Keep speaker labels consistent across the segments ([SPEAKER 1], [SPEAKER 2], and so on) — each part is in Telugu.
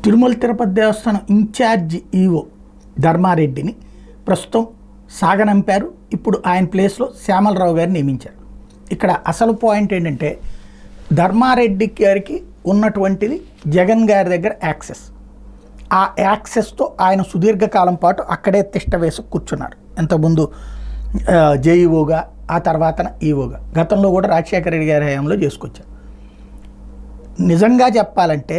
[SPEAKER 1] తిరుమల తిరుపతి దేవస్థానం ఇన్ఛార్జ్ ఈవో ధర్మారెడ్డిని ప్రస్తుతం సాగనంపారు. ఇప్పుడు ఆయన ప్లేస్లో శ్యామలరావు గారిని నియమించారు. ఇక్కడ అసలు పాయింట్ ఏంటంటే ధర్మారెడ్డి గారికి ఉన్నటువంటిది జగన్ గారి దగ్గర యాక్సెస్. ఆ యాక్సెస్తో ఆయన సుదీర్ఘకాలం పాటు అక్కడే తిష్ట వేసి కూర్చున్నారు. ఇంతకుముందు జేఈఓగా, ఆ తర్వాత ఈఓగా, గతంలో కూడా రాజశేఖర రెడ్డి గారి హయాంలో చేసుకొచ్చారు. నిజంగా చెప్పాలంటే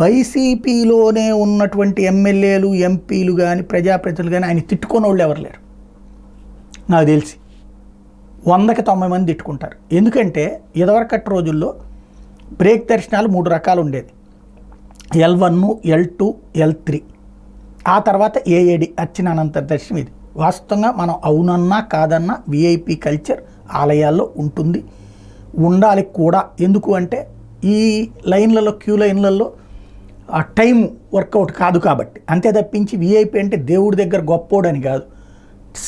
[SPEAKER 1] వైసీపీలోనే ఉన్నటువంటి ఎమ్మెల్యేలు, ఎంపీలు కానీ, ప్రజాప్రతినిధులు కానీ ఆయన తిట్టుకునే వాళ్ళు ఎవరు లేరు. నాకు తెలిసి 100కి 90 మంది తిట్టుకుంటారు. ఎందుకంటే ఇదివరకటి రోజుల్లో బ్రేక్ దర్శనాలు 3 రకాలు ఉండేది. L1, L2, L3, ఆ తర్వాత ఏఏడి అర్చనానంతర దర్శనం. ఇది వాస్తవంగా మనం అవునన్నా కాదన్నా విఐపి కల్చర్ ఆలయాల్లో ఉంటుంది, ఉండాలి కూడా. ఎందుకు అంటే ఈ లైన్లలో, క్యూ లైన్లలో ఆ టైం వర్కౌట్ కాదు కాబట్టి. అంతే తప్పించి విఐపి అంటే దేవుడి దగ్గర గొప్పోడని కాదు.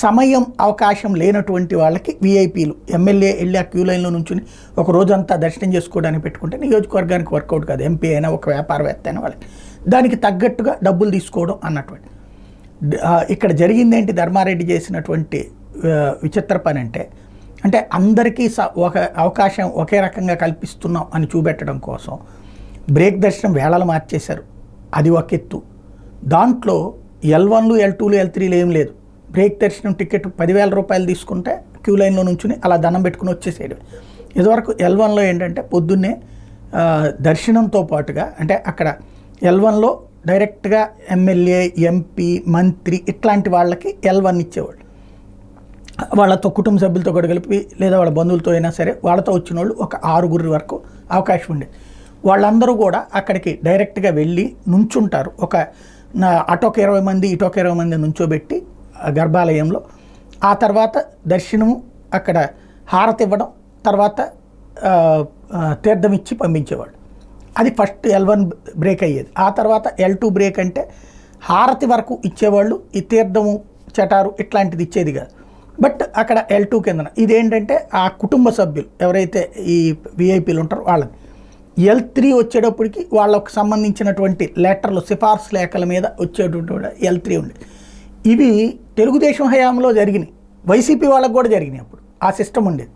[SPEAKER 1] సమయం అవకాశం లేనటువంటి వాళ్ళకి విఐపీలు, ఎమ్మెల్యే వెళ్ళి ఆ క్యూ లైన్లో నుంచుని ఒక రోజంతా దర్శనం చేసుకోవడానికి పెట్టుకుంటే నియోజకవర్గానికి వర్కౌట్ కాదు. ఎంపీ అయినా, ఒక వ్యాపారవేత్త అయినా వాళ్ళకి దానికి తగ్గట్టుగా డబ్బులు తీసుకోవడం అన్నటువంటి. ఇక్కడ జరిగింది ఏంటి, ధర్మారెడ్డి చేసినటువంటి విచిత్ర పని అంటే అందరికీ ఒక అవకాశం ఒకే రకంగా కల్పిస్తున్నాం అని చూపెట్టడం కోసం బ్రేక్ దర్శనం వేళలు మార్చేశారు. అది ఒక ఎత్తు. దాంట్లో L1లు, L2లు, L3లు ఏం లేదు. బ్రేక్ దర్శనం టికెట్ 10,000 రూపాయలు తీసుకుంటే క్యూ లైన్లో నుంచుని అలా దండం పెట్టుకుని వచ్చేసేయడం. ఇదివరకు L1లో ఏంటంటే పొద్దున్నే దర్శనంతో పాటుగా, అంటే అక్కడ L1లో డైరెక్ట్గా ఎమ్మెల్యే, ఎంపీ, మంత్రి ఇట్లాంటి వాళ్ళకి L1 ఇచ్చేవాళ్ళు. వాళ్ళతో కుటుంబ సభ్యులతో కూడా కలిపి లేదా వాళ్ళ బంధువులతో అయినా సరే వాళ్ళతో వచ్చిన వాళ్ళు ఒక 6 వరకు అవకాశం ఉండేది. వాళ్ళందరూ కూడా అక్కడికి డైరెక్ట్గా వెళ్ళి నుంచుంటారు. అటొక 20 మంది, ఇటొక 20 మంది నుంచోబెట్టి గర్భాలయంలో. ఆ తర్వాత దర్శనము, అక్కడ హారతి ఇవ్వడం, తర్వాత తీర్థం ఇచ్చి పంపించేవాళ్ళు. అది ఫస్ట్ L1 బ్రేక్ అయ్యేది. ఆ తర్వాత L2 బ్రేక్ అంటే హారతి వరకు ఇచ్చేవాళ్ళు, ఈ తీర్థము, చటారు ఇట్లాంటిది ఇచ్చేది కాదు. బట్ అక్కడ L2 కిందన ఇదేంటంటే ఆ కుటుంబ సభ్యులు ఎవరైతే ఈ విఐపీలు ఉంటారో వాళ్ళని. L3 వచ్చేటప్పటికి వాళ్ళకు సంబంధించినటువంటి లెటర్లు, సిఫార్సు లేఖల మీద వచ్చేటటువంటి L3 ఉండేది. ఇవి తెలుగుదేశం హయాంలో జరిగినాయి, వైసీపీ వాళ్ళకు కూడా జరిగినాయి. అప్పుడు ఆ సిస్టమ్ ఉండేది.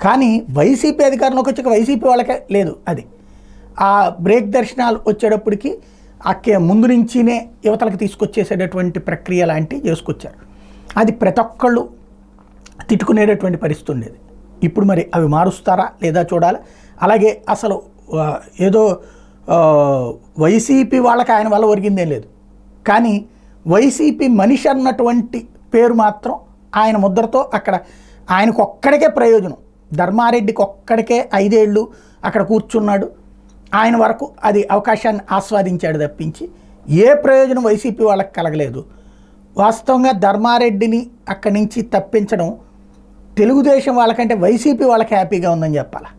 [SPEAKER 1] కానీ వైసీపీ అధికారంలోకి వచ్చాక వైసీపీ వాళ్ళకే లేదు. అది ఆ బ్రేక్ దర్శనాలు వచ్చేటప్పటికి ముందు నుంచినే యువతలకు తీసుకొచ్చేసేటటువంటి ప్రక్రియ లాంటివి చేసుకొచ్చారు. అది ప్రతి ఒక్కళ్ళు తిట్టుకునేటటువంటి పరిస్థితి ఉండేది. ఇప్పుడు మరి అవి మారుస్తారా లేదా చూడాలి. అలాగే అసలు ఏదో వైసీపీ వాళ్ళకి ఆయన వల్ల ఒరిగిందేం లేదు, కానీ వైసీపీ మనిషి అన్నటువంటి పేరు మాత్రం ఆయన ముద్రతో అక్కడ ఆయనకు ఒక్కడికే ప్రయోజనం. ధర్మారెడ్డికి ఒక్కడికే 5 ఏళ్ళు అక్కడ కూర్చున్నాడు, ఆయన వరకు అది అవకాశాన్ని ఆస్వాదించాడు తప్పించి ఏ ప్రయోజనం వైసీపీ వాళ్ళకి కలగలేదు. వాస్తవంగా ధర్మారెడ్డిని అక్కడి నుంచి తప్పించడం తెలుగుదేశం వాళ్ళకంటే వైసీపీ వాళ్ళకి హ్యాపీగా ఉందని చెప్పాలి.